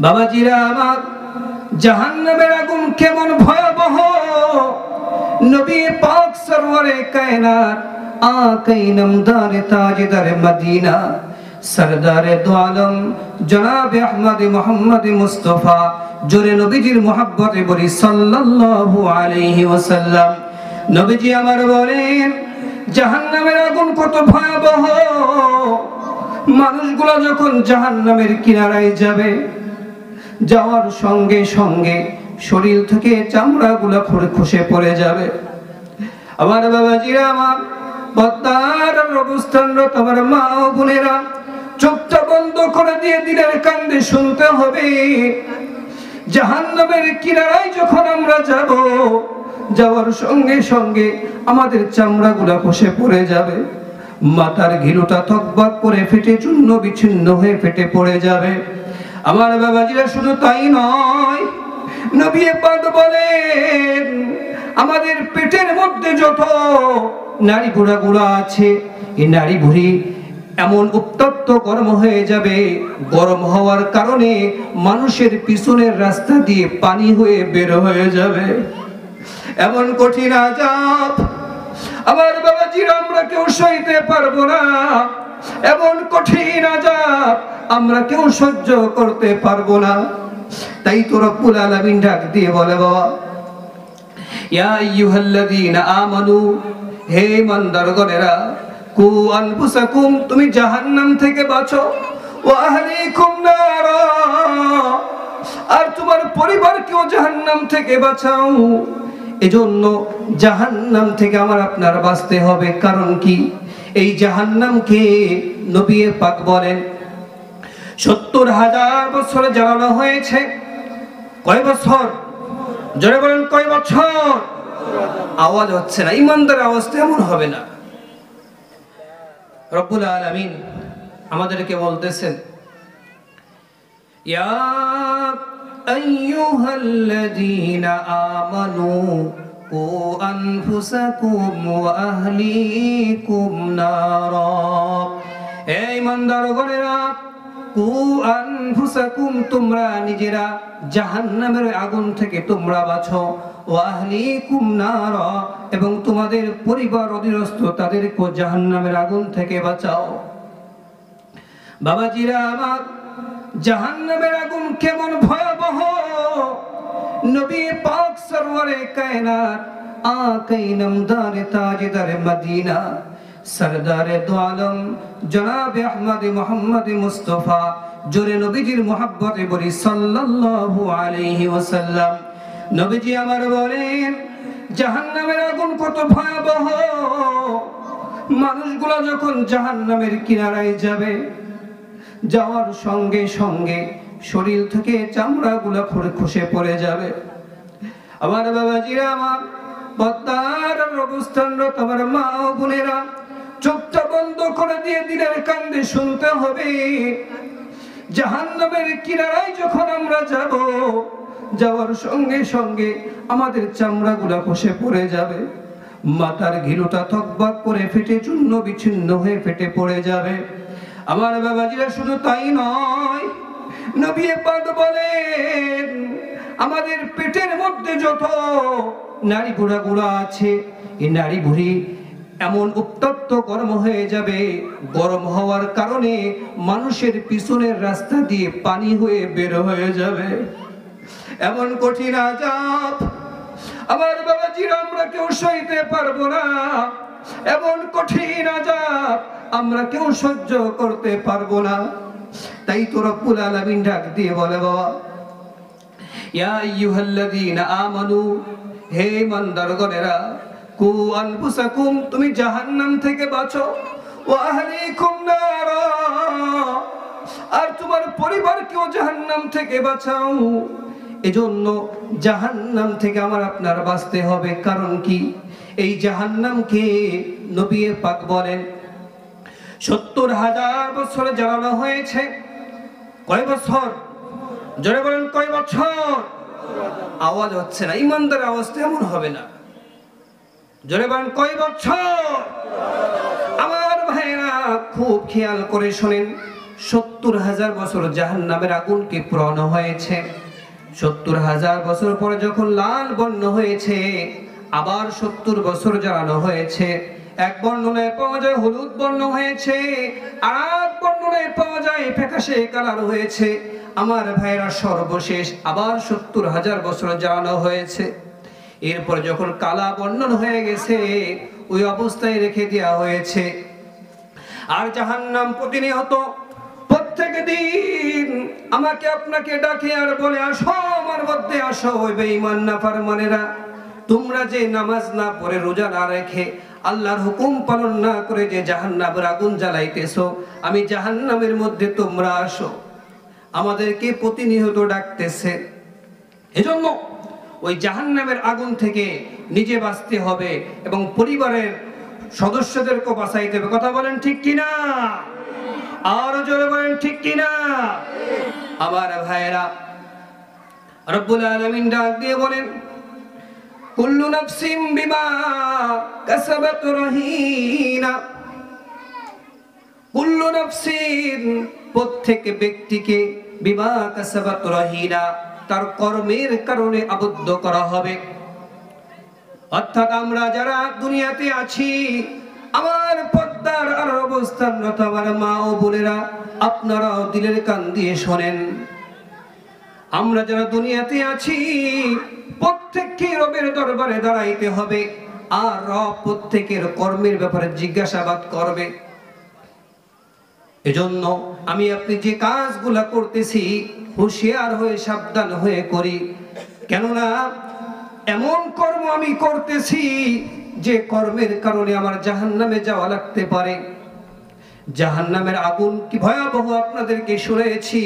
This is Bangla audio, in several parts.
বাবাজিরা আমার, জাহান্নামের আগুন কেমন ভয়াবহ, নবী পাক সরওয়ারে কায়নাত আকাই নামদারে তাজদারে মদিনা সরদারে দো আলম জনাবে আহমদ মুহাম্মদ মুস্তাফা জোরে নবীজির মুহাব্বতে বলি সাল্লাল্লাহু আলাইহি ওয়াসাল্লাম। নবীজি আমার বলেন, জাহান্নামের আগুন কত ভয়াবহ। মানুষগুলো যখন জাহান্নামের কিনারায় যাবে, যাওয়ার সঙ্গে সঙ্গে শরীর থেকে চামড়াগুলো খসে পড়ে যাবে। আমার বাবাজিরা আমার, পদ্মার অবস্থানরত আমার মা ও বোনেরা, চোখটা বন্ধ করে দিয়ে দিলের কান্দে শুনতে হবে। জাহান্নামের কিনারায় যখন আমরা যাব, যাওয়ার সঙ্গে সঙ্গে আমাদের চামড়াগুলো খসে পড়ে যাবে, মাথার ঘিলুটা থকবক করে ফেটে চূর্ণ বিচ্ছিন্ন হয়ে ফেটে পড়ে যাবে। আমার বাবাজিরা শুধু তাই নয়, নবী পাক বলেন, আমাদের পেটের মধ্যে যত নারী বুড়াগুলো আছে, এই নারী বুড়ি এমন উত্তপ্ত গরম হয়ে যাবে, গরম হওয়ার কারণে মানুষের পিছনের রাস্তা দিয়ে পানি হয়ে বের হয়ে যাবে। এমন কঠিন আযাব আমার বাবাজিরা আমরা কেউ সইতে পারবো না। এমন কঠিন আযাব আমরা কেউ সহ্য করতে পারবো না। তাই তো রব্বুল আলামিন ডাক দিয়ে বলে, বাবা ইয়া আইয়ুহাল্লাযীনা আমানু, হে ইমানদারগণেরা, কু আনফুসাকুম, তুমি জাহান্নাম থেকে বাঁচো, ওয়া আহলিকুম নারা, আর তোমার পরিবারকেও জাহান্নাম থেকে বাঁচাও। এজন্য জাহান্নাম থেকে আমার আপনার বাঁচতে হবে। কারণ কি? এই জাহান্নামকে নবী পাক বলেন ৭০,০০০ বছরে জ্বালানো হয়েছে। কয় বছর? জোরে বলেন, কয় বছর? আওয়াজ হচ্ছে না, ইমানদার আওয়াজ এমন হবে না। রব্বুল আলামিন আমাদেরকে বলতেছেন, ইয়া আইয়ুহাল্লাযীনা আমানু কু আনফুসাকুম ওয়া আহলিকুম নারা, হে ইমানদারগণেরা, কু আনফুসাকুম, তোমরা নিজেরা জাহান্নামের আগুন থেকে তোমরা বাঁচো, ওয়া আহলিকুম নারা, এবং তোমাদের পরিবার অধীনস্থ তাদেরকে জাহান্নামের আগুন থেকে বাঁচাও। বাবাজিরা আমার, জাহান্নামের আগুন কেমন ভয়াবহ, নবী পাক সরওয়ারে কায়নাত আকাই নামদারে তাজদারে মদিনা সরদারে দো আলম জনাবে আহমদ মুহাম্মদ মুস্তাফা জোরে নবীজির মুহাব্বতে বলি সাল্লাল্লাহু আলাইহি ওয়াসাল্লাম। নবীজি আমার বলেন, জাহান্নামের আগুন কত ভয়াবহ। মানুষগুলো যখন জাহান্নামের কিনারায় যাবে, যাওয়ার সঙ্গে সঙ্গে শরীর থেকে চামড়াগুলো খসে পড়ে যাবে। আমার বাবাজিরা আমার, পদ্মার অবস্থানরত আমার মা ও বোনেরা, চোখটা বন্ধ করে দিয়ে দিলের কান্দে শুনতে হবে। জাহান্নামের কিনারায় যখন আমরা যাব, যাওয়ার সঙ্গে সঙ্গে আমাদের চামড়াগুলো খসে পড়ে যাবে, মাথার ঘিলুটা থকবক করে ফেটে চূর্ণ বিচ্ছিন্ন হয়ে ফেটে পড়ে যাবে। আমার বাবাজিরা শুধু তাই নয়, নবী পাক বলেন, আমাদের পেটের মধ্যে যত নারী বুড়াগুলো আছে, এই নারী বুড়ি এমন উত্তপ্ত গরম হয়ে যাবে, গরম হওয়ার কারণে মানুষের পিছনের রাস্তা দিয়ে পানি হয়ে বের হয়ে যাবে। এমন কঠিন আযাব আমার বাবাজিরা আমরা কেউ সইতে পারবো না। এমন কঠিন আযাব আমরা কেউ সহ্য করতে পারবো না। তাই তো রব্বুল আলামিন ডাক দিয়ে বলে, বাবা ইয়া আইয়ুহাল্লাযীনা আমানু, হে ইমানদারগণেরা, কু আনফুসাকুম, তুমি জাহান্নাম থেকে বাঁচো, ওয়া আহলিকুম নারা, আর তোমার পরিবারকেও জাহান্নাম থেকে বাঁচাও। এজন্য জাহান্নাম থেকে আমার আপনার বাঁচতে হবে। কারণ কি? এই জাহান্নামকে নবী পাক বলেন ৭০,০০০ বছরে জ্বালানো হয়েছে। কয় বছর? জোরে বলেন, কয় বছর? আওয়াজ হচ্ছে না, ইমানদার আওয়াজ এমন হবে না। জোরে বলেন, কয় বছর? আমার ভাইরা খুব খেয়াল করে শোনেন, 70,000 বছর জাহান্নামের আগুনকে পোড়ানো হয়েছে। 70,000 বছর পরে যখন লাল বর্ণ হয়েছে, আবার 70 বছর জ্বালানো হয়েছে। এক বর্ণনায় পাওয়া যায় হলুদ বর্ণ হয়েছে, আর এক বর্ণনায় পাওয়া যায় ফ্যাকাশে কালার হয়েছে। আমার ভাইরা সর্বশেষ আবার 70,000 বছর জ্বালানো হয়েছে। এরপর যখন কালা বর্ণন হয়ে গেছে, ওই অবস্থায় রেখে দেওয়া হয়েছে। আর জাহান্নাম প্রতিনিয়ত প্রত্যেক দিন আমাকে আপনাকে ডাকে আর বলে, আসো আমার মধ্যে আসো। ওই বেঈমান নাফরমানেরা, তোমরা যে নামাজ না পড়ে, রোজা না রেখে, আল্লাহর হুকুম পালন না করে যে জাহান্নামের আগুন জ্বালাইতেছো, আমি জাহান্নামের মধ্যে তোমরা আসো। আমাদেরকে প্রতিনিয়ত ডাকতেছে। এজন্য ওই জাহান্নামের আগুন থেকে নিজে বাঁচতে হবে এবং পরিবারের সদস্যদেরকে বাঁচাইতে হবে। কথা বলেন ঠিক কিনা? আরো জোরে বলেন ঠিক কিনা? আমার ভাইয়েরা, রব্বুল আলামিন ডাক দিয়ে বলেন, কুল্লু নাফসিন বিমা কাসাবাত রহিনা। কুল্লু নাফসিন, প্রত্যেক ব্যক্তিকে, বিমা কাসাবাত রহিনা, তার কর্মের কারণে আবদ্ধ করা হবে। অর্থাৎ আমরা যারা দুনিয়াতে আছি, আমার পর্দার আর অবস্থানরত আমার মা ও বোনেরা, আপনারাও দিলের কান দিয়ে শোনেন। আমরা যারা দুনিয়াতে আছি, প্রত্যেককে রবের দরবারে দাঁড়াইতে হবে, আর রব প্রত্যেকের কর্মের ব্যাপারে জিজ্ঞাসাবাদ করবে। এজন্য আমি আপনি যে কাজগুলা করতেছি, হুঁশিয়ার হয়ে সাবধান হয়ে করি। কেননা এমন কর্ম আমি করতেছি যে কর্মের কারণে আমার জাহান্নামে যাওয়া লাগতে পারে। জাহান্নামের আগুন কি ভয়াবহ আপনাদেরকে শুনেছি,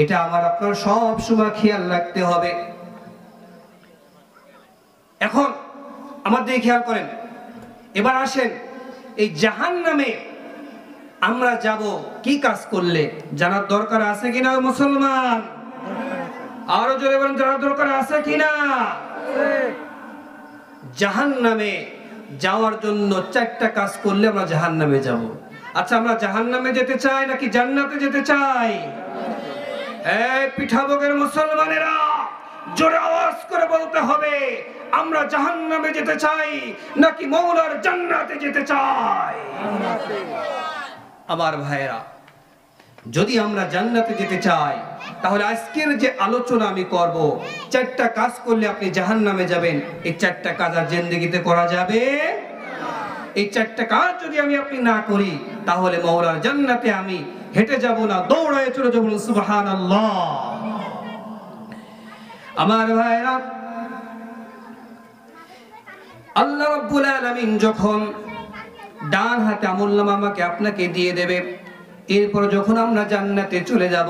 এটা আমার আপনার সব সময় খেয়াল রাখতে হবে। এখন আমাদের খেয়াল করেন, এবার আসেন এই জাহান্নামে আমরা যাব কি কাজ করলে, জানার দরকার আছে কিনা মুসলমান? আরো জোরে বলেন, জানার দরকার আছে কিনা? জাহান্নামে যাওয়ার জন্য 4টা কাজ করলে আমরা জাহান্নামে যাব। আচ্ছা, আমরা জাহান্নামে যেতে চাই নাকি জান্নাতে যেতে চাই? এই পিঠাভোগের মুসলমানেরা, জোরে আওয়াজ করে বলতে হবে, আমরা জাহান্নামে যেতে চাই নাকি মওলার জান্নাতে যেতে চাই? আমার ভাইয়েরা, যদি আমরা জান্নাতে যেতে চাই, তাহলে আজকের যে আলোচনা আমি করব, 4টা কাজ করলে আপনি জাহান্নামে যাবেন, এই 4টা কাজ আর জিন্দেগিতে করা যাবে? এই 4টা কাজ যদি আমি আপনি না করি, তাহলে মওলার জান্নাতে আমি হেঁটে যাব না, দৌড়ায় চলে যাব। সুবহানাল্লাহ। আমার ভাইরা, আল্লাহ রাব্বুল আলামিন যখন ডান হাতে আমলনামা আমাকে আপনাকে দিয়ে দেবে, এরপর যখন আমরা জান্নাতে চলে যাব,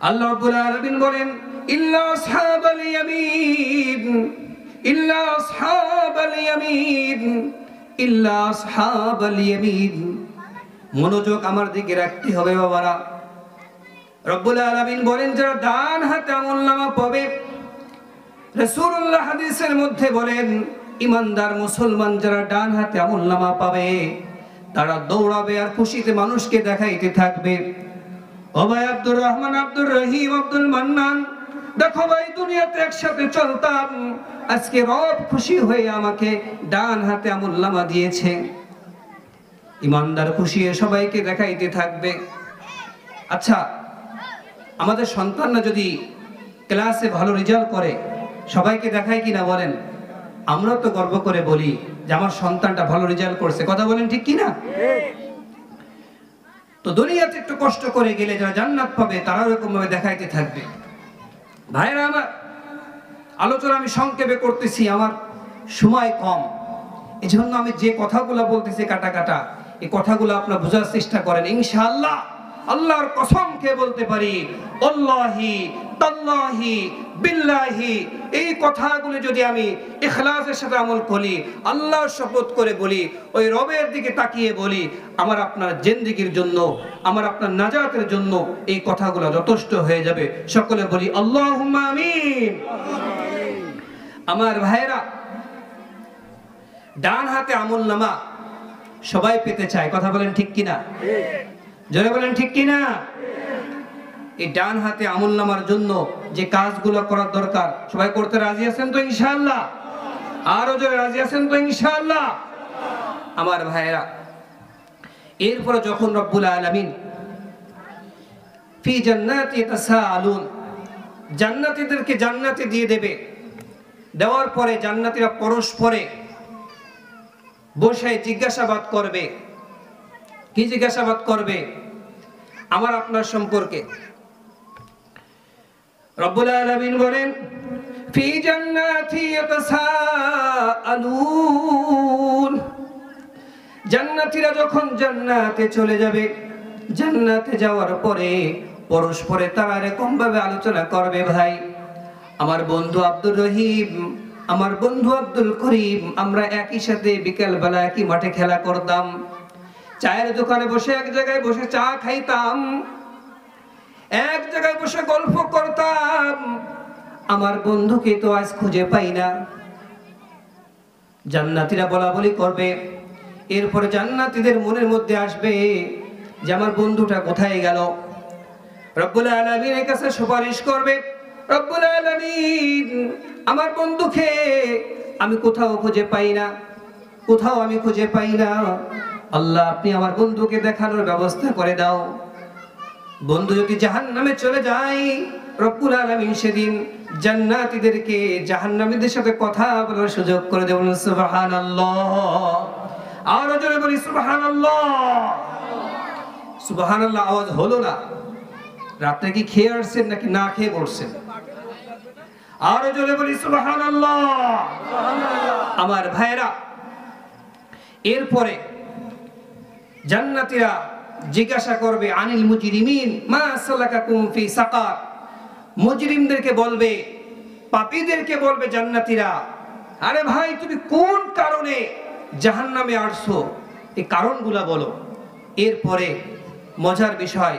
আল্লাহ রাব্বুল আলামিন বলেন, ইল্লা আসহাবাল ইয়ামিন, ইল্লা আসহাবাল ইয়ামিন, ইল্লা আসহাবাল ইয়ামিন। মনোযোগ আমার দিকে রাখতে হবে বাবারা। রব্বুল আলামিন বলেন, যারা ডান হাতে আমলনামা পাবে, রাসূলুল্লাহ হাদিসের মধ্যে বলেন, ইমানদার মুসলমান যারা ডান হাতে আমলনামা পাবে, তারা দৌড়াবে আর খুশিতে মানুষকে দেখাইতে থাকবে। ও ভাই আব্দুর রহমান, আব্দুর রহিম, আব্দুল মান্নান, দেখো ভাই, দুনিয়াতে একসাথে চলতাম, আজকে রব খুশি হয়ে আমাকে ডান হাতে আমলনামা দিয়েছে। ইমানদার খুশি হয়ে সবাইকে দেখাইতে থাকবে। আচ্ছা, আমাদের সন্তানরা যদি ক্লাসে ভালো রেজাল্ট করে, সবাইকে দেখায় কিনা বলেন? আমরা তো গর্ব করে বলি যে আমার সন্তানটা ভালো রেজাল্ট করছে। কথা বলেন ঠিক কিনা? তো দুনিয়াতে একটু কষ্ট করে গেলে যারা জান্নাত পাবে, তারা এরকম ভাবে দেখাইতে থাকবে। ভাইরা আমার, আলোচনা আমি সংক্ষেপে করতেছি, আমার সময় কম, এজন্য আমি যে কথাগুলো বলতেছি কাটা কাটা, এই কথাগুলো আপনারা বোঝার চেষ্টা করেন। ইনশাআল্লাহ আল্লাহর কসম খেয়ে বলতে পারি, আল্লাহি তাল্লাহি বিল্লাহি, এই কথাগুলো যদি আমি ইখলাসের সাথে আমল করি, আল্লাহর শপথ করে বলি, ওই রবের দিকে তাকিয়ে বলি, আমার আপনার জিন্দেগির জন্য, আমার আপনার নাজাতের জন্য এই কথাগুলো যথেষ্ট হয়ে যাবে। সকলে বলি আল্লাহুম্মা আমিন। আমার ভাইরা, ডান হাতে আমলনামা সবাই পেতে চায়, কথা বলেন ঠিক কিনা? জোরে বলেন ঠিক কিনা? এই ডান হাতে আমলনামার জন্য যে কাজগুলো করার দরকার সবাই করতে রাজি আছেন তো ইনশাআল্লাহ? আরো জোরে রাজি আছেন তো ইনশাআল্লাহ? আমার ভাইয়েরা, এরপরে যখন রব্বুল আলামিন ফি জান্নাতি ইয়াতাসাআলুন, জান্নাতীদেরকে জান্নাতে দিয়ে দেবে, দেওয়ার পরে জান্নাতীরা পরস্পরে বসে জিজ্ঞাসাবাদ করবে। কি জিজ্ঞাসাবাদ করবে? আমার আপনার সম্পর্কে। রব্বুল আলামিন বলেন ফি জান্নাতি ইয়াতাসাআলুন, জান্নাতীরা যখন জান্নাতে চলে যাবে, জান্নাতে যাওয়ার পরে পরস্পরে তারা এরকম ভাবে আলোচনা করবে, ভাই আমার বন্ধু আব্দুর রহিম, আমার বন্ধু আব্দুল করিম, আমরা একই সাথে বিকেল বেলা একই মাঠে খেলা করতাম, চায়ের দোকানে বসে এক জায়গায় বসে চা খাইতাম, এক জায়গায় বসে গল্প করতাম, আমার বন্ধুকে তো আজ খুঁজে পাই না। জান্নাতীরা বলা বলি করবে। এরপরে জান্নাতীদের মনের মধ্যে আসবে যে আমার বন্ধুটা কোথায় গেল। রব্বুল আলামিনের কাছে সুপারিশ করবে, রব্বুল আলামিন আমার বন্ধুকে আমি কোথাও খুঁজে পাই না, কোথাও আমি খুঁজে পাই না, আল্লাহ আপনি আমার বন্ধুকে দেখানোর ব্যবস্থা করে দাও। বন্ধু যদি জাহান্নামে চলে যায়, রব্বুল আলামিন সেদিন জান্নাতীদেরকে জাহান্নামীদের সাথে কথা বলার সুযোগ করে দেবেন। সুবহানাল্লাহ, আর জোরে বলি সুবহানাল্লাহ। সুবহানাল্লাহ আওয়াজ হলো না? রাতে কি খেয়ে আসছেন নাকি না খেয়ে পড়ছেন? আর জোরে বলি সুবহানাল্লাহ। আমার ভাইরা, এরপরে জান্নাতীরা জিজ্ঞাসা করবে আনিল মুজরিমিন মা সালাকাকুম ফি সাকার, মুজরিমদেরকে বলবে, পাপীদেরকে বলবে জান্নাতীরা, আরে ভাই তুমি কোন কারণে জাহান্নামে আসছো, এই কারণগুলা বলো। এরপরে মজার বিষয়,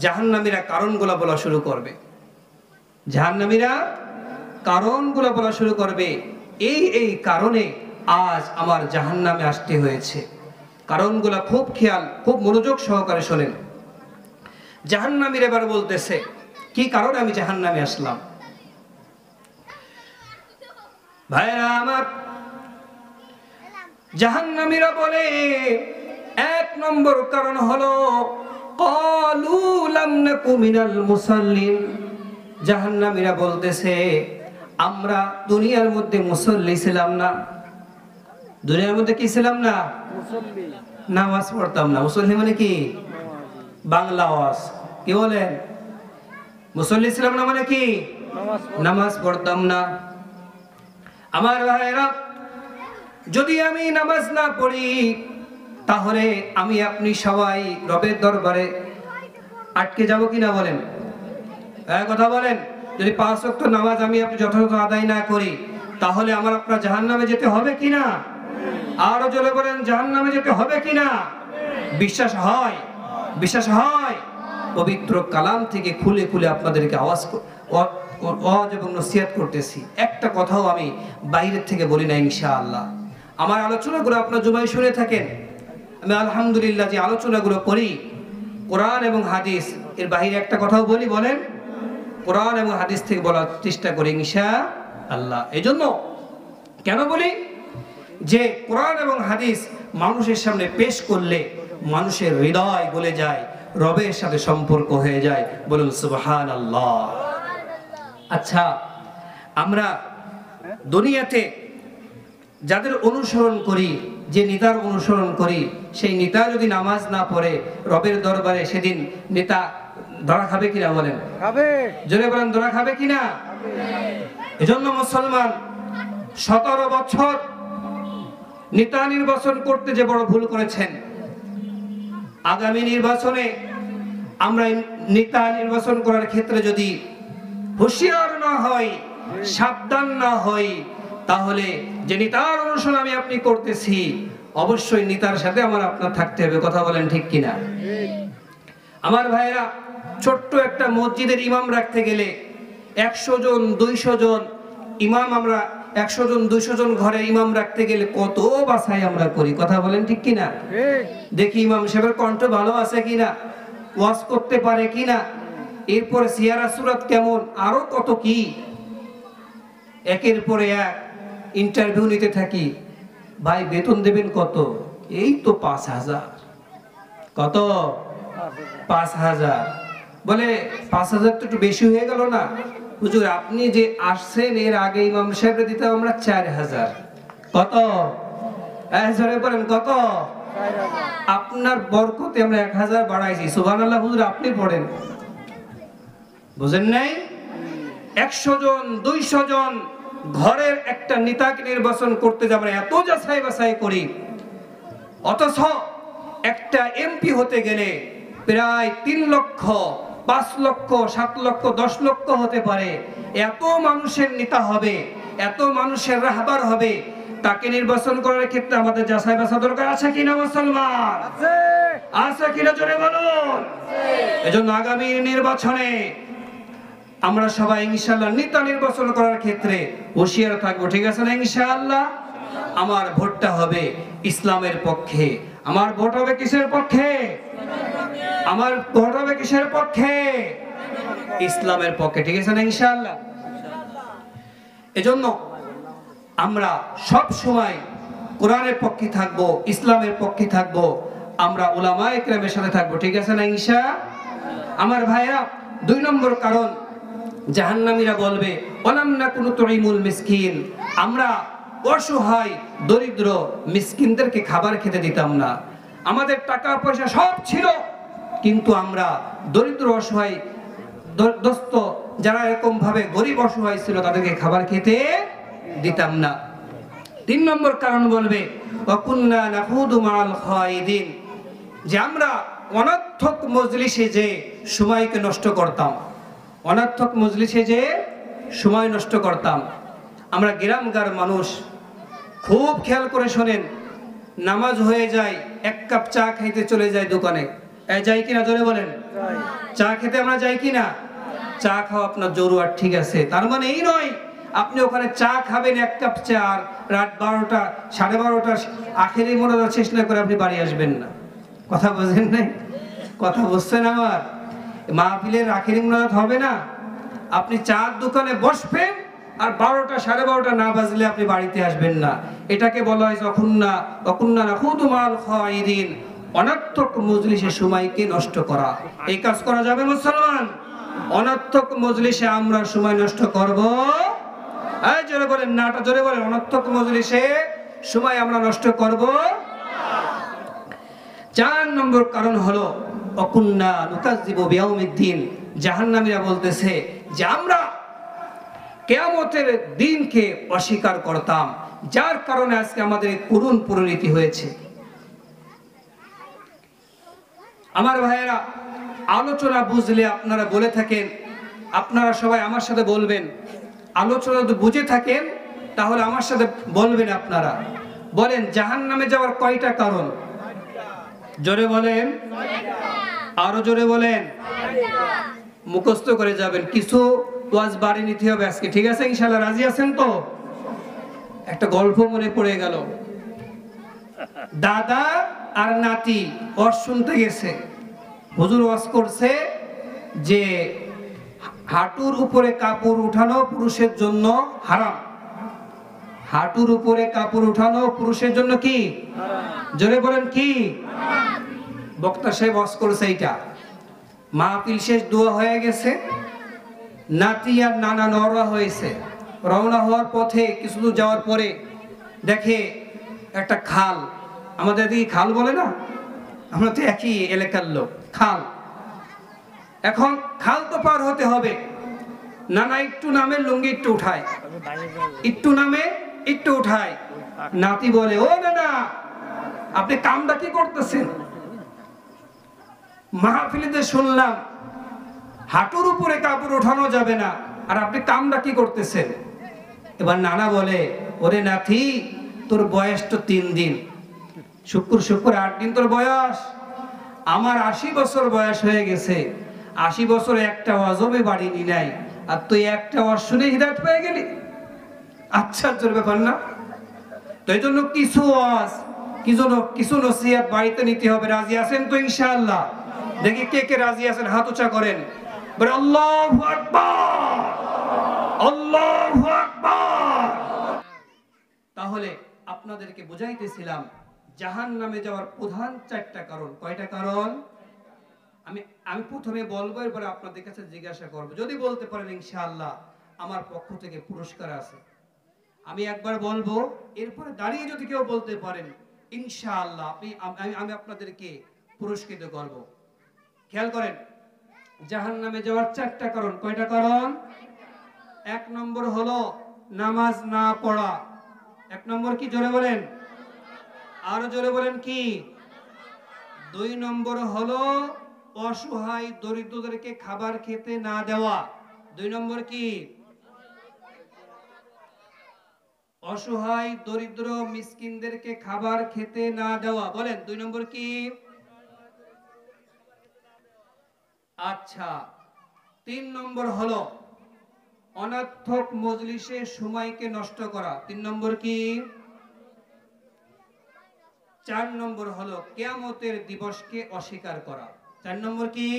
জাহান্নামীরা কারণগুলা বলা শুরু করবে, জাহান্নামীরা কারণগুলা বলা শুরু করবে, এই এই কারণে আজ আমার জাহান্নামে আসতে হয়েছে। কারণগুলা খুব খেয়াল, খুব মনোযোগ সহকারে শোনেন। জাহান্নামীর এবার বলতেছে কি কারণে আমি জাহান্নামে আসলাম। ভাইরা আমার, জাহান্নামীরা বলে এক নম্বর কারণ হলো ক্বালু লাম নাকু মিনাল মুসাল্লিন। জাহান্নামীরা বলতেছে আমরা দুনিয়ার মধ্যে মুসল্লি ছিলাম না। দুনিয়ার মধ্যে কি ছিলাম না? মুসল্লি। নামাজ পড়তাম না। মুসল্লি মানে কি? বাংলা আওয়াজ কি বলেন? মুসল্লি ছিলাম না মানে কি? নামাজ পড়তাম না। আমার ভাইরা, যদি আমি নামাজ না পড়ি তাহলে আমি আপনি সবাই রবের দরবারে আটকে যাব কিনা বলেন? কথা বলেন। যদি 5 ওয়াক্ত নামাজ আমি আপনি যথাযথ আদায় না করি তাহলে আমার আপনার জাহান্নামে যেতে হবে কিনা? আরো জোরে বলেন, জাহান্নামে যেতে হবে কিনা? বিশ্বাস হয়? বিশ্বাস হয়? পবিত্র কালাম থেকে খুলে খুলে আপনাদেরকে ওয়াজ এবং নসিহত করতেছি, একটা কথাও আমি বাইরের থেকে বলি না ইনশাআল্লাহ। আমার আলোচনাগুলো আপনারা জুমায় শুনে থাকেন, আমি আলহামদুলিল্লাহ যে আলোচনাগুলো করি কোরআন এবং হাদিস এর বাইরে একটা কথাও বলি, বলেন? কোরআন এবং হাদিস থেকে বলার চেষ্টা করি ইনশাআল্লাহ। এজন্য কেন বলি যে কোরআন এবং হাদিস মানুষের সামনে পেশ করলে মানুষের হৃদয় গলে যায়, রবের সাথে সম্পর্ক হয়ে যায়। বলুন সুবহানাল্লাহ। আচ্ছা, আমরা দুনিয়াতে যাদের অনুসরণ করি, যে নেতার অনুসরণ করি, সেই নেতা যদি নামাজ না পড়ে রবের দরবারে সেদিন নেতা ধরা খাবে কিনা বলেন? খাবে। জোরে বলেন, ধরা খাবে কিনা? এজন্য মুসলমান 17 বছর নেতা নির্বাচন করতে যে বড় ভুল করেছেন, আগামী নির্বাচনে আমরা নেতা নির্বাচন করার ক্ষেত্রে যদি হুঁশিয়ার না হই, সাবধান না হই, তাহলে যে নেতার অনুসরণ আমি আপনি করতেছি অবশ্যই নেতার সাথে আমার আপনার থাকতে হবে। কথা বলেন ঠিক কিনা? আমার ভাইরা, ছোট্ট একটা মসজিদের ইমাম রাখতে গেলে 100 জন 200 জন ইমাম আমরা 100 জন 200 জন ঘরে ইমাম রাখতে গেলে কত বাছাই আমরা করি, কথা বলেন ঠিক কিনা? দেখি ইমাম সাহেবের কণ্ঠ ভালো আছে কিনা, ওয়াজ করতে পারে কিনা, এরপরে সিয়ারা সুরাত কেমন, আরো কত কি, একের পরে এক ইন্টারভিউ নিতে থাকি। ভাই বেতন দেবেন কত? এই তো 5000। কত? 5000। বলে 5000 তো একটু বেশি হয়ে গেল না হুজুর, আপনি যে আসছেন এর আগে ইমাম সাহেব দিতাম আমরা 4000। কত? জোরে বলেন কত? আপনার বরকতে আমরা 1000 বাড়াইছি। সুবহানাল্লাহ হুজুর, আপনি পড়েন। বুঝেন নাই? 100 জন 200 জন ঘরের একটা নেতাকে নির্বাচন করতে যে আমরা এত যাচাই বাছাই করি, অথচ একটা এমপি হতে গেলে প্রায় 3 লক্ষ 5 লক্ষ 7 লক্ষ 10 লক্ষ হতে পারে। এত মানুষের নেতা হবে, এত মানুষের রাহবার হবে, তাকে নির্বাচন করার ক্ষেত্রে আমাদের যাচাই বাছাই দরকার আছে কিনা মুসলমান? আছে কিনা জোরে বলুন। এজন্য আগামী নির্বাচনে আমরা সবাই ইনশাআল্লাহ নেতা নির্বাচন করার ক্ষেত্রে হুঁশিয়ার থাকবো, ঠিক আছে না? ইনশাআল্লাহ আমার ভোটটা হবে ইসলামের পক্ষে। আমার ভোট হবে কিসের পক্ষে? আমার ভোট হবে কিসের পক্ষে? ইসলামের পক্ষে, ঠিক আছে না? ইনশাআল্লাহ। এজন্য আমরা সব সময় কোরআনের পক্ষে থাকবো, ইসলামের পক্ষে থাকবো, আমরা উলামায়ে কেরামের সাথে থাকবো, ঠিক আছে না? ইনশাআল্লাহ। আমার ভাইরা, 2 নম্বর কারণ, জাহান্নামীরা বলবে ওয়ালাম নাকুনু তুইমুল মিসকিন, আমরা অসহায় দরিদ্র মিসকিনদেরকে খাবার খেতে দিতাম না। আমাদের টাকা পয়সা সব ছিল, কিন্তু আমরা দরিদ্র অসহায় দোস্ত যারা এরকম ভাবে গরিব অসহায় ছিল তাদেরকে খাবার খেতে দিতাম না। 3 নম্বর কারণ বলবে ওয়াকুন্না নাখুদু মাআল খায়িদিন, যে আমরা অনর্থক মজলিসে যে সময়কে নষ্ট করতাম, অনর্থক মজলিসে যে সময় নষ্ট করতাম। আমরা গ্রামগার মানুষ, খুব খেয়াল করে শোনেন, নামাজ হয়ে যায় 1 কাপ চা খাইতে চলে যায় দোকানে, যাই কিনা জোরে বলেন? চা খেতে আমরা যাই কিনা? চা খাওয়া আপনার জরুরি, ঠিক আছে, তার মানে এই নয় আপনি ওখানে চা খাবেন 1 কাপ চা, আর রাত 12টা 12:30 আখেরি মোনাজাত শেষ না করে আপনি বাড়ি আসবেন না। কথা বুঝেন নাই? কথা বুঝছেন আমার? মাহফিলের আখেরি মোনাজাত হবে না, আপনি চার দোকানে বসবেন আর 12টা 12:30 না বাজলে আপনি বাড়িতে আসবেন না। এটাকে বলা হয় ওয়াকুন্না নাখুদু মাআল খায়িদিন, অনর্থক মজলিসে সময়কে নষ্ট করা। এই কাজ করা যাবে মুসলমান? অনর্থক মজলিসে আমরা সময় নষ্ট করব? এই জোরে বলেন নাটা, জোরে বলেন, অনর্থক মজলিসে সময় আমরা নষ্ট করব? 4 নম্বর কারণ হলো ওয়াকুন্না নুকাজ্জিবু বিয়াউমিদ্দিন, জাহান্নামীরা বলতেছে যে আমরা কিয়ামতের দিনকে অস্বীকার করতাম, যার কারণে আজকে আমাদের করুণ পরিণতি হয়েছে। আমার ভাইয়েরা, আলোচনা বুঝলে আপনারা বলে থাকেন, আপনারা সবাই আমার সাথে বলবেন, আলোচনা যদি বুঝে থাকেন তাহলে আমার সাথে বলবেন। আপনারা বলেন জাহান্নামে যাওয়ার কয়টা কারণ? জোরে বলেন, আরো জোরে বলেন, মুখস্থ করে যাবেন। কিছু ওয়াজ বাড়ি নিতে হবে আজকে, ঠিক আছে ইনশাআল্লাহ? রাজি আছেন তো? একটা গল্প মনে পড়ে গেল। দাদা আর নাতি ওয়াজ শুনতে গেছে, হুজুর ওয়াজ করছে যে হাঁটুর উপরে কাপড় উঠানো পুরুষের জন্য হারাম। হাঁটুর উপরে কাপড় উঠানো পুরুষের জন্য কি? জোরে বলেন কি? বক্তা সাহেব ওয়াজ করছে এইটা। মাহফিল শেষ, দোয়া হয়ে গেছে, নাতি আর নানা রওনা হয়েছে। রওনা হওয়ার পথে কিছু দূর যাওয়ার পরে দেখে একটা খাল, আমাদের দিকে খাল বলে না, আমরা তো একই এলাকার লোক, খাল। এখন খাল তো পার হতে হবে, নানা একটু নামে লুঙ্গি একটু উঠায়, একটু নামে একটু উঠায়। নাতি বলে ও নানা, আপনি কামটা কি করতেছেন? মাহফিলেতে শুনলাম হাঁটুর উপরে কাপড় উঠানো যাবে না, আর আপনি কামটা কি করতেছেন? এবার নানা বলে ওরে নাতি, তোর বয়স তো 3 দিন, শুক্র 8 দিন তোর বয়স। আমার 80 বছর বয়স হয়ে গেছে, 80 বছর একটা ওয়াজবে বাড়িনি নাই, আর তুই একটা ওয়াজ শুনে হিদায়াত পেয়ে গেলি। আশ্চর্যের ব্যাপার না? তো এই জন্য কিছু ওয়াজ, কিছু নসিহত বাড়িতে নিতে হবে। রাজি আছেন তো ইনশাআল্লাহ? দেখি কে কে রাজি আছেন, হাত উঁচা করেন। বলে আল্লাহু আকবার, আল্লাহু আকবার। তাহলে আপনাদেরকে বুঝাইতেছিলাম জাহান্নামে যাওয়ার প্রধান 4টা কারণ। কয়টা কারণ? আমি আমি প্রথমে বলবো, এরপরে আপনাদের কাছে জিজ্ঞাসা করব। যদি বলতে পারেন ইনশাআল্লাহ আমার পক্ষ থেকে পুরস্কার আছে। আমি একবার বলবো, এরপরে দাঁড়িয়ে যদি কেউ বলতে পারেন ইনশাআল্লাহ আমি আপনাদেরকে পুরস্কৃত করব। খেয়াল করেন, জাহান্নামে যাওয়ার 4টা কারণ। কয়টা কারণ? 1 নম্বর হলো নামাজ না পড়া। 1 নম্বর কি? জোরে বলেন, আরো জোরে বলেন কি? 2 নম্বর হলো অসহায় দরিদ্রদেরকে খাবার খেতে না দেওয়া। 2 নম্বর কি? অসহায় দরিদ্র মিসকিনদেরকে খাবার খেতে না দেওয়া। বলেন 2 নম্বর কি? আচ্ছা, 3 নম্বর হলো অনর্থক মজলিসে সময়কে নষ্ট করা। 3 নম্বর কি? 4 নম্বর হলো কিয়ামতের দিবসকে অস্বীকার করা। 4 নম্বর কি?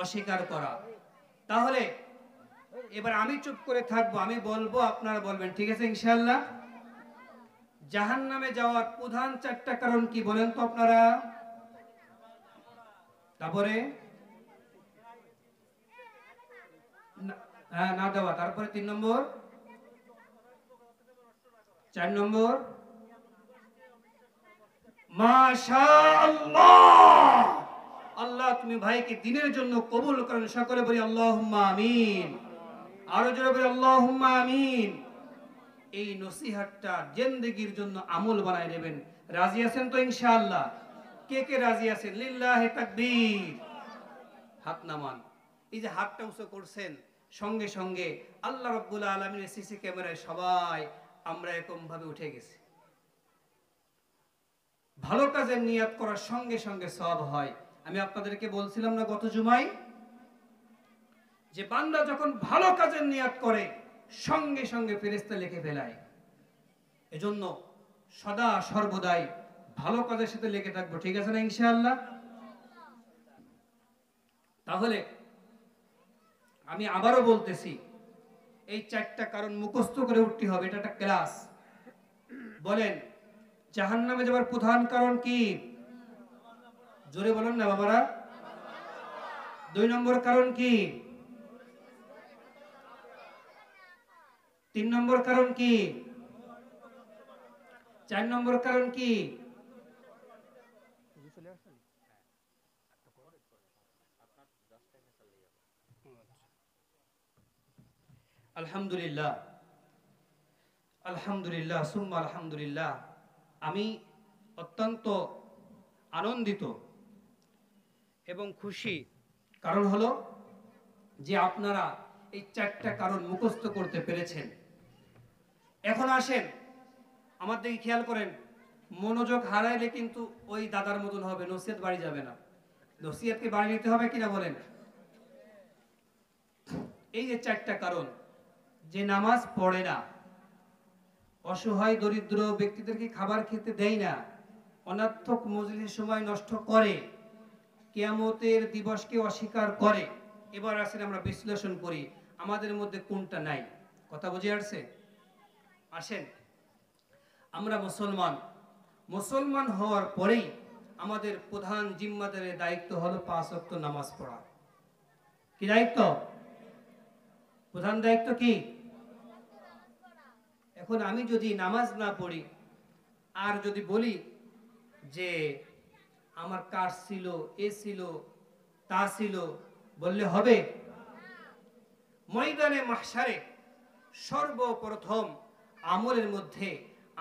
অস্বীকার করা। তাহলে এবার আমি চুপ করে থাকবো, আমি বলবো, আপনারা বলবেন, ঠিক আছে ইনশাআল্লাহ? জাহান্নামে যাওয়ার প্রধান 4টা কারণ কি বলেন তো আপনারা? তারপরে না দেওয়া, তারপরে 3 নম্বর, 4 নম্বর মাশাআল্লাহ। আল্লাহ তুমি ভাইকে দিনের জন্য কবুল করেন। সকলে বলি আল্লাহুম্মা আমিন। আরো জোরে বলি আল্লাহুম্মা আমিন। এই নসিহতটা জিন্দেগীর জন্য আমল বানায় নেবেন। রাজি আছেন তো ইনশাআল্লাহ? কে কে রাজি আছেন? লিল্লাহি তাকবীর। হাত নামান। এই যে হাতটা উঁচু করছেন, সঙ্গে সঙ্গে আল্লাহ রাব্বুল আলামিনের সিসি ক্যামেরায় সবাই আমরা এরকম ভাবে উঠে গেছি। ভালো কাজের নিয়ত করার সঙ্গে সঙ্গে সওয়াব হয়। আমি আপনাদেরকে বলছিলাম না গত জুমায়, যে বান্দা যখন ভালো কাজের নিয়ত করে সঙ্গে সঙ্গে ফেরেশতা লিখে ফেলায়। এজন্য সদা সর্বদাই ভালো কাজের সাথে লেগে থাকবো, ঠিক আছে না ইনশাআল্লাহ? তাহলে আমি আবারও বলতেছি, এই 4টা কারণ মুখস্থ করে উঠতে হবে। এটা একটা ক্লাস। বলেন জাহান্নামে যাওয়ার প্রধান কারণ কি? জোরে বলেন না বাবারা। 2 নম্বর কারণ কি? 3 নম্বর কারণ কি? 4 নম্বর কারণ কি? আলহামদুলিল্লাহ, আলহামদুলিল্লাহ, সুম্মা আলহামদুলিল্লাহ। আমি অত্যন্ত আনন্দিত এবং খুশি। কারণ হলো যে আপনারা এই 4টা কারণ মুখস্থ করতে পেরেছেন। এখন আসেন আমার দিকে খেয়াল করেন। মনোযোগ হারাইলে কিন্তু ওই দাদার মতন হবে, নসিহত বাড়ি যাবে না। নসিহতকে বাড়ি নিতে হবে কিনা বলেন? এই যে 4টা কারণ, যে নামাজ পড়ে না, অসহায় দরিদ্র ব্যক্তিদেরকে খাবার খেতে দেয় না, অনর্থক মজলিসের সময় নষ্ট করে, কিয়ামতের দিবসকে অস্বীকার করে। এবার আসেন আমরা বিশ্লেষণ করি আমাদের মধ্যে কোনটা নাই। কথা বুঝে আসছে? আসেন, আমরা মুসলমান হওয়ার পরেই আমাদের প্রধান জিম্মাদারের দায়িত্ব হলো 5 ওয়াক্ত নামাজ পড়া। কি দায়িত্ব? প্রধান দায়িত্ব কি? এখন আমি যদি নামাজ না পড়ি আর যদি বলি যে আমার কাজ ছিল, এ ছিল, তা ছিল, বললে হবে? ময়দানে মাহশারে সর্বপ্রথম আমলের মধ্যে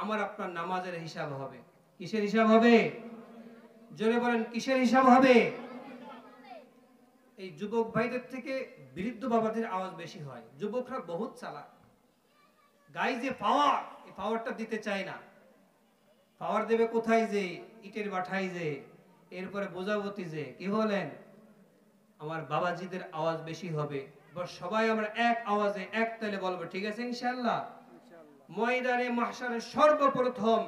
আমার আপনার নামাজের হিসাব হবে। কিসের হিসাব হবে? জোরে বলেন, কিসের হিসাব হবে? এই যুবক ভাইদের থেকে বৃদ্ধ বাবাদের আওয়াজ বেশি হয়। যুবকরা বহুত চালাক, গায়ে যে পাওয়ার, এই পাওয়ারটা দিতে চায় না। পাওয়ার দেবে কোথায়? যে ইটের বাঠাই, যে এরপরে বোঝাবতি, যে কি বলেন, আমার বাবাজিদের আওয়াজ বেশি হবে। বস সবাই আমরা এক আওয়াজে এক তালে বলবো, ঠিক আছে ইনশাআল্লাহ? ময়দানে মাহশারে সর্বপ্রথম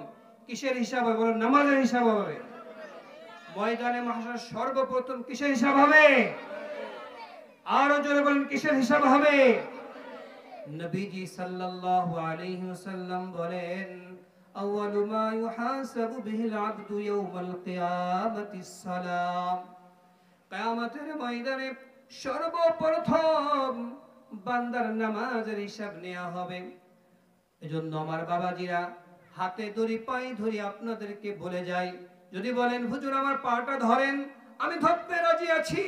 কিসের হিসাব হবে? বলেন, নামাজের হিসাব হবে। ময়দানে মাহশারে সর্বপ্রথম কিসের হিসাব হবে? আরো জোরে বলেন, কিসের হিসাব হবে? নবীজি সাল্লাল্লাহু আলাইহি ওয়াসাল্লাম বলেন, আউয়ালু মা ইউহাসাবু বিহিল আবদু ইয়াউমাল কিয়ামাতিস সালাম। কিয়ামতের ময়দানে সর্বপ্রথম বান্দার নামাজের হিসাব নেওয়া হবে। এজন্য আমার বাবাজিরা, হাতে ধরি পায়ে ধরি আপনাদেরকে বলে যাই, যদি বলেন হুজুর আমার পাটা ধরেন, আমি ধরতে রাজি আছি।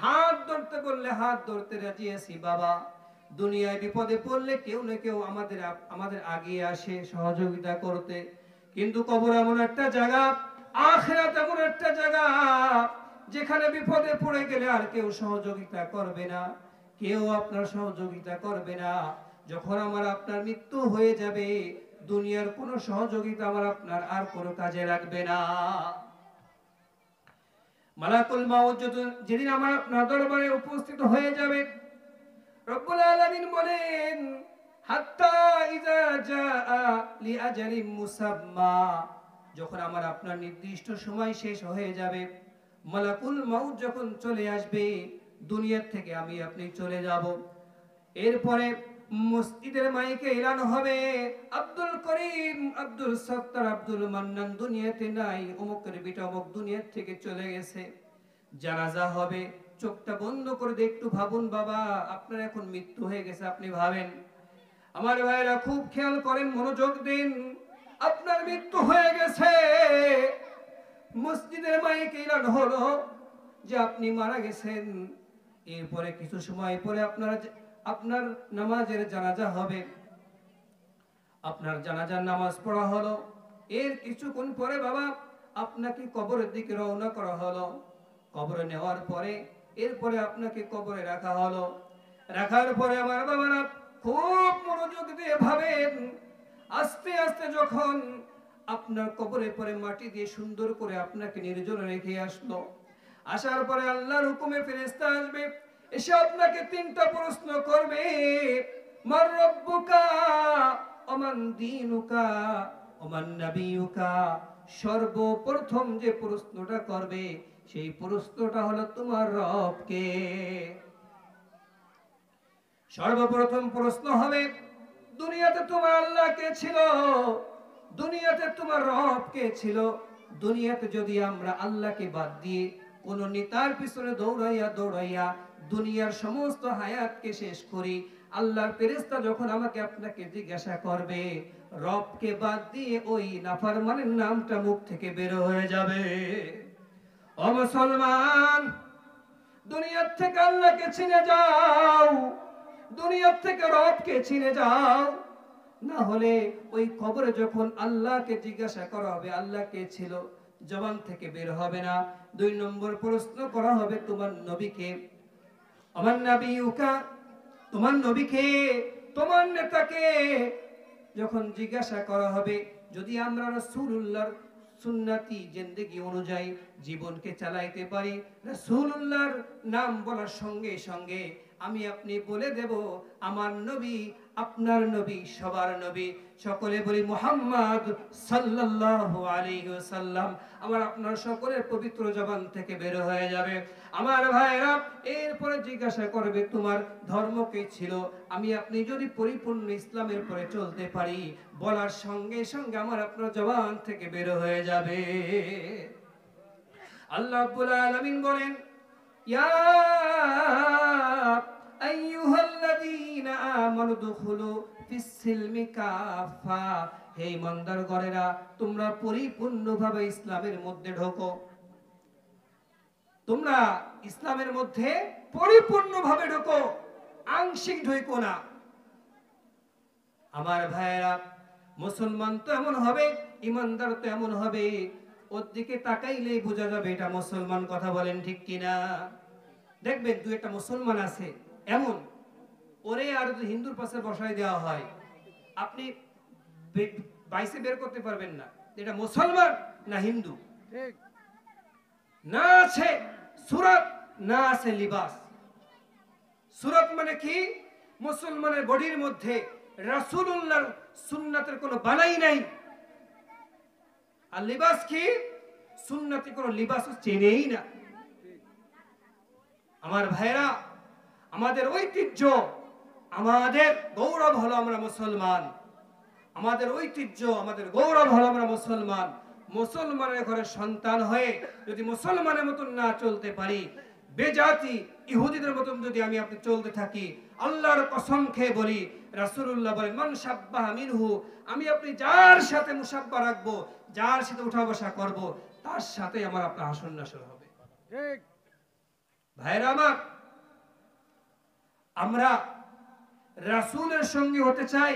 হাত ধরতে বললে হাত ধরতে রাজি আছি বাবা। দুনিয়ায় বিপদে পড়লে কেউ না কেউ আমাদের আগিয়ে আসে সহযোগিতা করতে, কিন্তু কবর এমন একটা জায়গা, আখিরাত এমন একটা জায়গা, যেখানে বিপদে পড়ে গেলে আর কেউ সহযোগিতা করবে না, কেউ আপনার সহযোগিতা করবে না। যখন আমার আপনার মৃত্যু হয়ে যাবে, দুনিয়ার কোনো সহযোগিতা আমার আপনার আর কোনো কাজে লাগবে না। মালাকুল মাউত যেদিন আমার আপনার দরবারে উপস্থিত হয়ে যাবে, রব্বুল আলামিন বলেন, হাত্তা ইযা জাআ লিআজালিম মুসাম্মা, যখন আমার আপনার নির্দিষ্ট সময় শেষ হয়ে যাবে, মালাকুল মাউত যখন চলে আসবে, দুনিয়া থেকে আমি আপনি চলে যাব। এরপরে মসজিদের মাইকে এলান হবে, আব্দুল করিম, আব্দুল সত্তার, আব্দুল মান্নান দুনিয়াতে নাই, অমুকের বিটা অমুক দুনিয়া থেকে চলে গেছে। জানাজা হবে। চোখটা বন্ধ করে একটু ভাবুন বাবা, আপনার এখন মৃত্যু হয়ে গেছে, আপনি ভাবেন। আমার ভাইরা খুব খেয়াল করেন, মনোযোগ দিন। আপনার মৃত্যু হয়ে গেছে, মসজিদের মাইকে এলান হলো যে আপনি মারা গেছেন। এরপরে কিছু সময় পরে আপনার নামাজের জানাজা হবে, আপনার জানাজার নামাজ পড়া হলো। এর কিছুক্ষণ পরে বাবা আপনাকে কবরের দিকে রওনা করা হলো। কবরে নেওয়ার পরে এরপরে আপনাকে কবরে রাখা হলো। রাখার পরে আমার বাবারা খুব মনোযোগ দিয়ে ভাবেন, আস্তে আস্তে যখন আপনার কবরে পরে মাটি দিয়ে সুন্দর করে আপনাকে নির্জনে রেখে আসলো, আসার পরে আল্লাহর হুকুমে ফেরেশতা আসবে, এসে আপনাকে তিনটা প্রশ্ন করবে, মার রব্বুকা ওমান দীনুকা ওমান নবিয়ুকা। সর্বপ্রথম যে প্রশ্নটা করবে সেই প্রশ্নটা হলো তোমার রব কে। সর্বপ্রথম প্রশ্ন হবে, দুনিয়াতে তোমার আল্লাহ কে ছিল? দুনিয়াতে তোমার রব কে ছিল? দুনিয়াতে যদি আমরা আল্লাহকে বাদ দিয়ে কোন নেতার পিছনে দৌড়াইয়া দুনিয়ার সমস্ত হায়াতকে শেষ করি, আল্লাহর ফেরেশতা যখন আমাকে আপনাকে জিজ্ঞাসা করবে, রবকে বাদ দিয়ে ওই নাফরমানের নামটা মুখ থেকে বের হয়ে যাবে। ও মুসলমান, দুনিয়ার থেকে আল্লাহকে চিনে যাও, দুনিয়ার থেকে রবকে চিনে যাও, না হলে ওই কবরে যখন আল্লাহকে জিজ্ঞাসা করা হবে আল্লাহ কে ছিল, জবান থেকে বের হবে না। 2 নম্বর প্রশ্ন করা হবে, তোমার নবীকে, আমার নবিয়ুকা, তোমার নবীকে, তোমার নেতাকে। যখন জিজ্ঞাসা করা হবে, যদি আমরা রাসূলুল্লাহর সুন্নতি জিন্দেগি অনুযায়ী জীবনকে চালাইতে পারি, রাসূলুল্লাহর নাম বলার সঙ্গে সঙ্গে আমি আপনি বলে দেব, আমার নবী আপনার নবী সবার নবী। সকলে বলি মুহাম্মদ সাল্লাল্লাহু আলাইহি ওয়াসাল্লাম। আমার আপনার সকলের পবিত্র জবান থেকে বের হয়ে যাবে। আমার ভাইরা এরপরে জিজ্ঞাসা করবে, তোমার ধর্ম কি ছিল? আমি আপনি যদি পরিপূর্ণ ইসলামের পরে চলতে পারি, বলার সঙ্গে সঙ্গে আমার আপনার জবান থেকে বের হয়ে যাবে। আল্লাহ রাব্বুল আলামিন বলেন, ইয়া আইয়ুহাল্লাযীনা আমানু দুখুলু ফিস-সিলমি কাফা, হে ইমানদারগণেরা তোমরা পরিপূর্ণভাবে ইসলামের মধ্যে ঢোকো। তোমরা ইসলামের মধ্যে পরিপূর্ণভাবে ঢোকো, আংশিক ঢোকো না। আমার ভাইয়েরা, মুসলমান তো এমন হবে, ইমানদার তো এমন হবে, ওর দিকে তাকাইলেই বোঝা যাবে এটা মুসলমান। কথা বলেন ঠিক কিনা? দেখবেন 2-1টা মুসলমান আছে এমন, ওরে আর যদি হিন্দুর পাশে বসাই দেওয়া হয়, আপনি বাইসে বের করতে পারবেন না এটা মুসলমান না হিন্দু। না আছে সুরাত, না আছে লিবাস। সুরত মানে কি? মুসলমানের বডির মধ্যে রাসূলুল্লাহর সুন্নাতের কোনো বালাই নাই। আর লিবাস কি? সুন্নতি কোনো লিবাস চেনেই না। আমার ভাইরা, আমাদের ঐতিহ্য, আমাদের গৌরব হলো আমরা মুসলমান। আমাদের ঐতিহ্য, আমাদের গৌরব হলো আমরা মুসলমান। মুসলমানের ঘরে সন্তান হয়ে যদি মুসলমানের মতন না চলতে পারি, বেজাতি ইহুদিদের মতন যদি আমি আপনি চলতে থাকি, আল্লাহর কসম খেয়ে বলি, রাসূলুল্লাহ বলেন, মান শাব্বাহা মিনহু, আমি আপনি যার সাথে মুসাব্বা রাখবো, যার সাথে উঠা বসা করব, তার সাথে আমার আপনার হাসর নাসর হবে। ঠিক ভাইরা আমার, আমরা রাসূলের সঙ্গে হতে চাই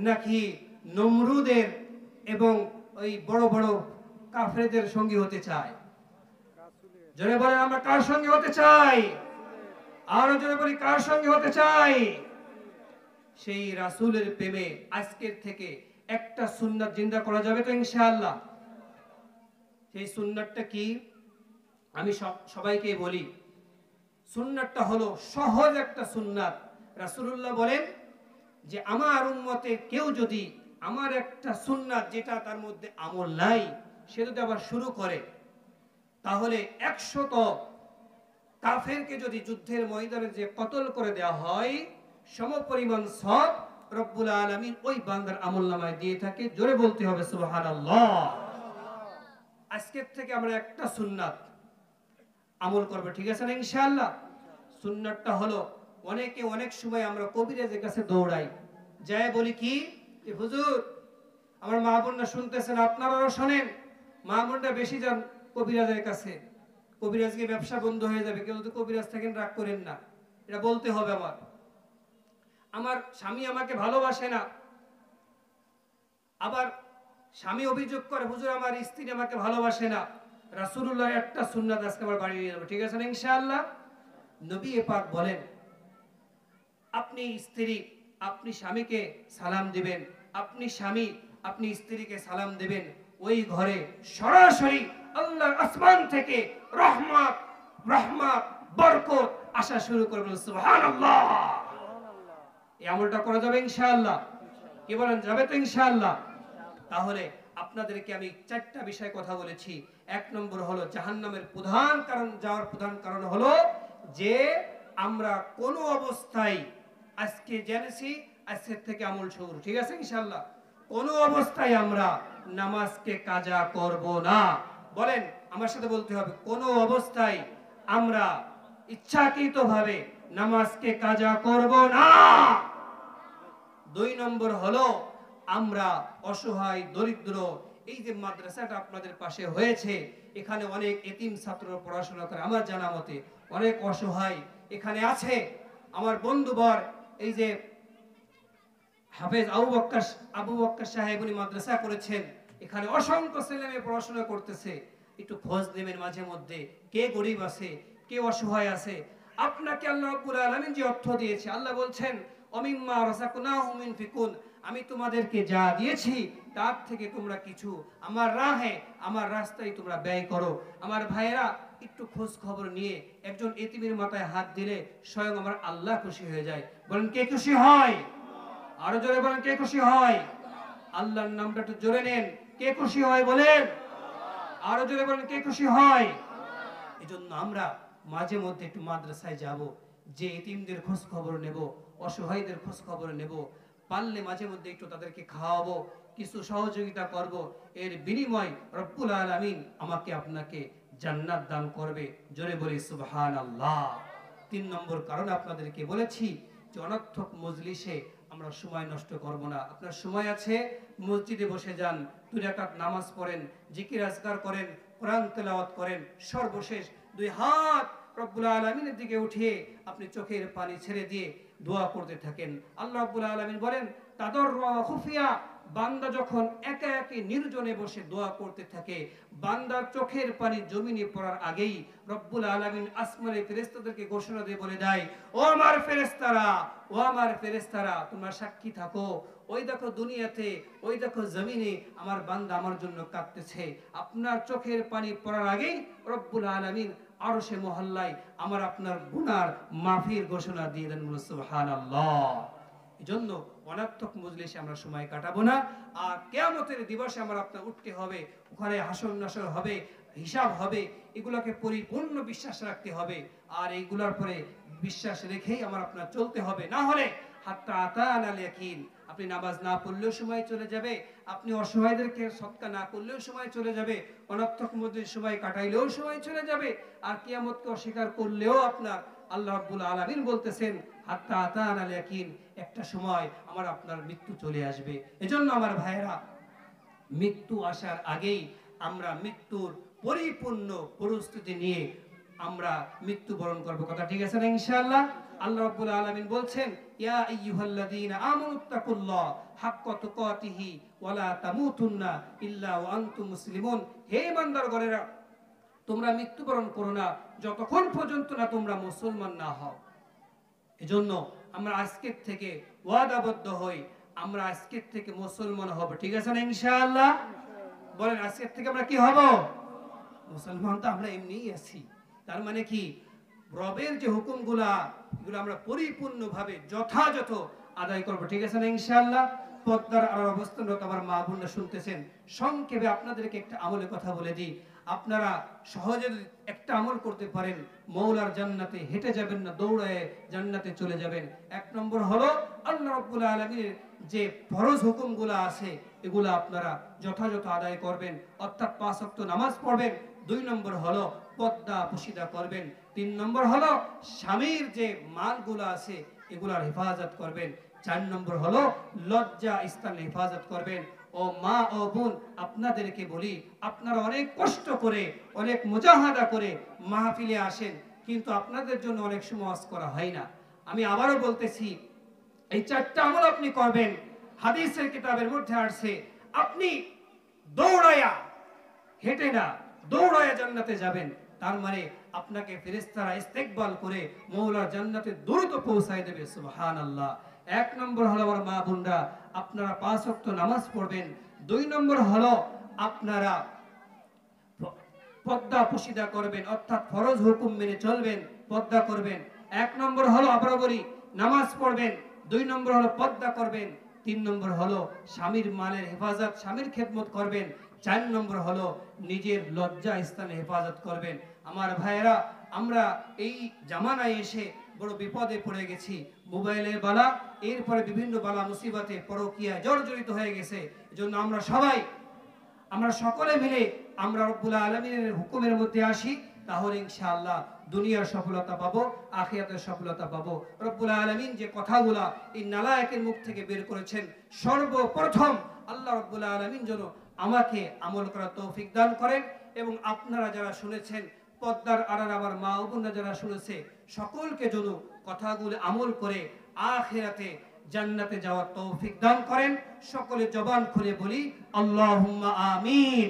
নাকি নমরুদের এবং ওই বড় বড় কাফেরদের সঙ্গে হতে চাই? জোরে বলেন, আমরা কার সঙ্গে হতে চাই? আরো জোরে বলি, কার সঙ্গে হতে চাই? সেই রাসূলের প্রেমে আজকের থেকে একটা সুন্নাত জিন্দা করা যাবে তো ইনশাআল্লাহ? সেই সুন্নাতটা কি? আমি সবাইকে বলি, সুন্নাতটা হলো সহজ একটা সুন্নাত। রাসূলুল্লাহ বলেন যে আমার উম্মতের কেউ যদি আমার একটা সুন্নাত যেটা তার মধ্যে আমল নাই সে যদি আবার শুরু করে, তাহলে 100 কাফেরকে যদি যুদ্ধের ময়দানে যে কতল করে দেওয়া হয়, সমপরিমাণ সওয়াব রব্বুল আলামিন ওই বান্দার আমলনামায় দিয়ে থাকে। জোরে বলতে হবে সুবহানাল্লাহ। আজকের থেকে আমরা একটা সুন্নাত আমল করব, ঠিক আছে না ইনশাআল্লাহ? সুন্নাতটা হলো, অনেকে অনেক সময় আমরা কবিরাজের কাছে দৌড়াই, যায় বলি কি যে হুজুর আমার মা বোনরা শুনতেছেন, আপনারাও শোনেন, মা বোনরা বেশি যান কবিরাজের কাছে, কবিরাজকে ব্যবসা বন্ধ হয়ে যাবে, কেউ যদি কবিরাজ থাকেন রাগ করেন না, এটা বলতে হবে। আমার স্বামী আমাকে ভালোবাসে না, আবার স্বামী অভিযোগ করে হুজুর আমার স্ত্রী আমাকে ভালোবাসে না, রাসূলুল্লাহ একটা সুন্নাত আজকে আমার বাড়ি নিয়ে যাবো, ঠিক আছে না ইনশাআল্লাহ? নবী পাক বলেন, আপনি স্ত্রী আপনি স্বামীকে সালাম দিবেন, আপনি স্বামী আপনি স্ত্রীকে সালাম দিবেন, ওই ঘরে সরাসরি আল্লাহর আসমান থেকে রহমত রহমত বরকত আসা শুরু করবে। সুবহানাল্লাহ। এই আমলটা করা যাবে ইনশাআল্লাহ? কি বলেন, যাবে তো ইনশাআল্লাহ? তাহলে আপনাদেরকে আমি 4টা বিষয় কথা বলেছি। 1 নম্বর হলো জাহান্নামের প্রধান কারণ, যাওয়ার প্রধান কারণ হলো যে আমরা কোন অবস্থায়, আজকে জেনেছি আজকের থেকে আমল শুরু, ঠিক আছে ইনশাআল্লাহ? কোন অবস্থায় আমরা নামাজকে কাজা করব না। বলেন, আমার সাথে বলতে হবে, কোন অবস্থায় আমরা ইচ্ছাকৃতভাবে নামাজকে কাজা করব না। 2 নম্বর হলো আমরা অসহায় দরিদ্র, এই যে মাদ্রাসাটা আপনাদের পাশে হয়েছে, এখানে অনেক এতিম ছাত্র পড়াশোনা করে, আমার জানা মতে অনেক অসহায় এখানে আছে। আমার বন্ধুবর এই যে হাফেজ আবু বক্কর সাহেব উনি মাদ্রাসা করেছেন, এখানে অসংখ্য ছেলে মেয়ে পড়াশোনা করতেছে। একটু খোঁজ নেবেন মাঝে মধ্যে, কে গরিব আছে, কে অসহায় আছে। আপনাকে আল্লাহ রাব্বুল আলামিন যে অর্থ দিয়েছে, আল্লাহ বলছেন অমিম্মা রাযাকনাহুম ইনফিকুন, আমি তোমাদেরকে যা দিয়েছি তার থেকে তোমরা কিছু আমার রাহে, আমার রাস্তায় তোমরা ব্যয় করো। আমার ভাইয়েরা, একটু খোঁজ খবর নিয়ে একজন এতিমের মাথায় হাত দিলে স্বয়ং আমার আল্লাহ খুশি হয়ে যায়। বলেন কে খুশি হয়? আরো জোরে বলেন, কে খুশি হয়? আল্লাহর নামটা একটু জোরে নেন, কে খুশি হয় বলেন? আরো জোরে বলেন, কে খুশি হয়? এজন্য আমরা মাঝে মধ্যে একটু মাদ্রাসায় যাব, যে এতিমদের খোঁজ খবর নেব, অসহায়দের খোঁজ খবর নেব, পারলে মাঝে মধ্যে একটু তাদেরকে খাওয়াবো, কিছু সহযোগিতা করব, এর বিনিময় রব্বুল আলামিন আমাকে আপনাকে জান্নাত দান করবে। জোরে বলি সুবহানাল্লাহ। 3 নম্বর কারণ আপনাদেরকে বলেছি যে অনর্থক মজলিসে আমরা সময় নষ্ট করব না। আপনার সময় আছে, মসজিদে বসে যান, 2 রাকাত নামাজ পড়েন, জিকির আজকার করেন, কোরআন তেলাওয়াত করেন, সর্বশেষ 2 হাত রব্বুল আলামিনের দিকে উঠিয়ে আপনি চোখের পানি ছেড়ে দিয়ে দোয়া করতে থাকেন। আল্লাহ রাব্বুল আলামিন বলেন, তাদাররুআ ওয়া খুফিয়া, বান্দা যখন একা একা নির্জনে বসে দোয়া করতে থাকে, বান্দার চোখের পানি জমিনে পড়ার আগেই রব্বুল আলামিন আসমানের ফেরেশতাদেরকে ঘোষণা দিয়ে বলে দেয়, ও আমার ফেরেশতারা, ও আমার ফেরেশতারা, তোমরা সাক্ষী থাকো, ওই দেখো দুনিয়াতে, ওই দেখো জমিনে আমার বান্দা আমার জন্য কাঁদতেছে। আপনার চোখের পানি পড়ার আগেই রব্বুল আলামিন আরশে মহল্লায় আমার আপনার গুনার মাফির ঘোষণা দিয়ে দেন, সুবহানাল্লাহ। এজন্য অনার্থক মজলিসে আমরা সময় কাটাবো না। আর কিয়ামতের দিবসে আমরা আপনার উঠতে হবে, ওখানে হাসর নাসর হবে, হিসাব হবে, এগুলোকে পরিপূর্ণ বিশ্বাস রাখতে হবে। আর এইগুলোর পরে বিশ্বাস রেখেই আমার আপনার চলতে হবে, না হলে হাত্তা আতানাল ইয়াকিন, আপনি নামাজ না পড়লেও সময় চলে যাবে, আপনি অসহায়দেরকে সদকা না করলেও সময় চলে যাবে, অনর্থক মধ্যে সময় কাটাইলেও সময় চলে যাবে, আর কিয়ামতকে অস্বীকার করলেও আপনার আল্লাহ রাব্বুল আলামিন বলতেছেন হাত্তা আতানাল ইয়াকিন, একটা সময় আমার আপনার মৃত্যু চলে আসবে। এজন্য আমার ভাইয়েরা, মৃত্যু আসার আগেই আমরা মৃত্যুর পরিপূর্ণ প্রস্তুতি নিয়ে আমরা মৃত্যুবরণ করব, কথা ঠিক আছে না ইনশাআল্লাহ? আল্লাহ রাব্বুল আলামিন বলছেন ইয়া আইয়ুহাল্লাযীনা আমানুত্তাকুল্লাহ হাক্কা তুকাতিহি ওয়া লা তামুতুন্না ইল্লা ওয়া আনতুম মুসলিমুন, হে ইমানদারগণেরা তোমরা মৃত্যুবরণ করো না যতক্ষণ পর্যন্ত না তোমরা মুসলমান না হও। এজন্য আমরা আজকের থেকে ওয়াদাবদ্ধ হই, আমরা আজকের থেকে মুসলমান হব, ঠিক আছে না ইনশাআল্লাহ? বলেন আজকের থেকে আমরা কি হব? মুসলমান তো আমরা এমনিই আছি। তার মানে কি, রবের যে হুকুমগুলা এগুলো আমরা পরিপূর্ণভাবে যথাযথ আদায় করব, ঠিক আছে না ইনশাআল্লাহ? পদ্মার আর অবস্থানরত আমার মা বোনরা শুনতেছেন, সংক্ষেপে আপনাদেরকে একটা আমলের কথা বলে দিই। আপনারা সহজে একটা আমল করতে পারেন, মৌলার জান্নাতে হেঁটে যাবেন না, দৌড়ায় জান্নাতে চলে যাবেন। এক নম্বর হলো আল্লাহ রাব্বুল আলামিনের যে ফরজ হুকুমগুলো আছে এগুলো আপনারা যথাযথ আদায় করবেন, অর্থাৎ 5 ওয়াক্ত নামাজ পড়বেন। 2 নম্বর হলো পর্দা পুশিদা করবেন। 3 নম্বর হলো স্বামীর যে মালগুলো আছে এগুলার হেফাজত করবেন। 4 নম্বর হলো লজ্জা স্থান হেফাজত করবেন। ও মা ও বোন, আপনাদেরকে বলি, আপনারা অনেক কষ্ট করে, অনেক মুজাহাদা করে মাহফিলে আসেন, কিন্তু আপনাদের জন্য অনেক সময় ওয়াজ করা হয় না। আমি আবারও বলতেছি, এই 4টা আমল আপনি করবেন। হাদিসের কিতাবের মধ্যে আসছে, আপনি দৌড়ায়া, হেঁটে না, দৌড়ায়া জান্নাতে যাবেন। তার মানে আপনাকে ফেরেশতারা ইস্তেকবাল করে মওলার জান্নাতে দ্রুত পৌঁছায় দেবে, সুবহানাল্লাহ। 1 নম্বর হলো আমার মা বোনরা, আপনারা 5 ওয়াক্ত নামাজ পড়বেন। 2 নম্বর হলো আপনারা পর্দা পুশিদা করবেন, অর্থাৎ ফরজ হুকুম মেনে চলবেন, পর্দা করবেন। 1 নম্বর হলো বরাবরই নামাজ পড়বেন, 2 নম্বর হলো পর্দা করবেন, 3 নম্বর হলো স্বামীর মালের হেফাজত, স্বামীর খেদমত করবেন, 4 নম্বর হলো নিজের লজ্জা স্থানে হেফাজত করবেন। আমার ভাইয়েরা, আমরা এই জামানায় এসে বড় বিপদে পড়ে গেছি। মোবাইলের বালা, এরপরে বিভিন্ন বালা মুসিবতে, পরকীয়া জর্জরিত হয়ে গেছে। এজন্য আমরা সকলে মিলে আমরা রব্বুল আলামিনের হুকুমের মধ্যে আসি, তাহলে ইনশাআল্লাহ দুনিয়ার সফলতা পাবো, আখিরাতের সফলতা পাবো। রব্বুল আলামিন যে কথাগুলা এই নালায়েকের মুখ থেকে বের করেছেন, সর্বপ্রথম আল্লাহ রব্বুল আলামিন যেন আমাকে আমল করার তৌফিক দান করেন, এবং আপনারা যারা শুনেছেন, পর্দার আড়াল আমার মা ও বোনরা যারা শুনেছে, সকলকে যেন কথাগুলো আমল করে আখিরাতে জান্নাতে যাওয়ার তৌফিক দান করেন। সকলে জবান খুলে বলি আল্লাহুম্মা আমিন।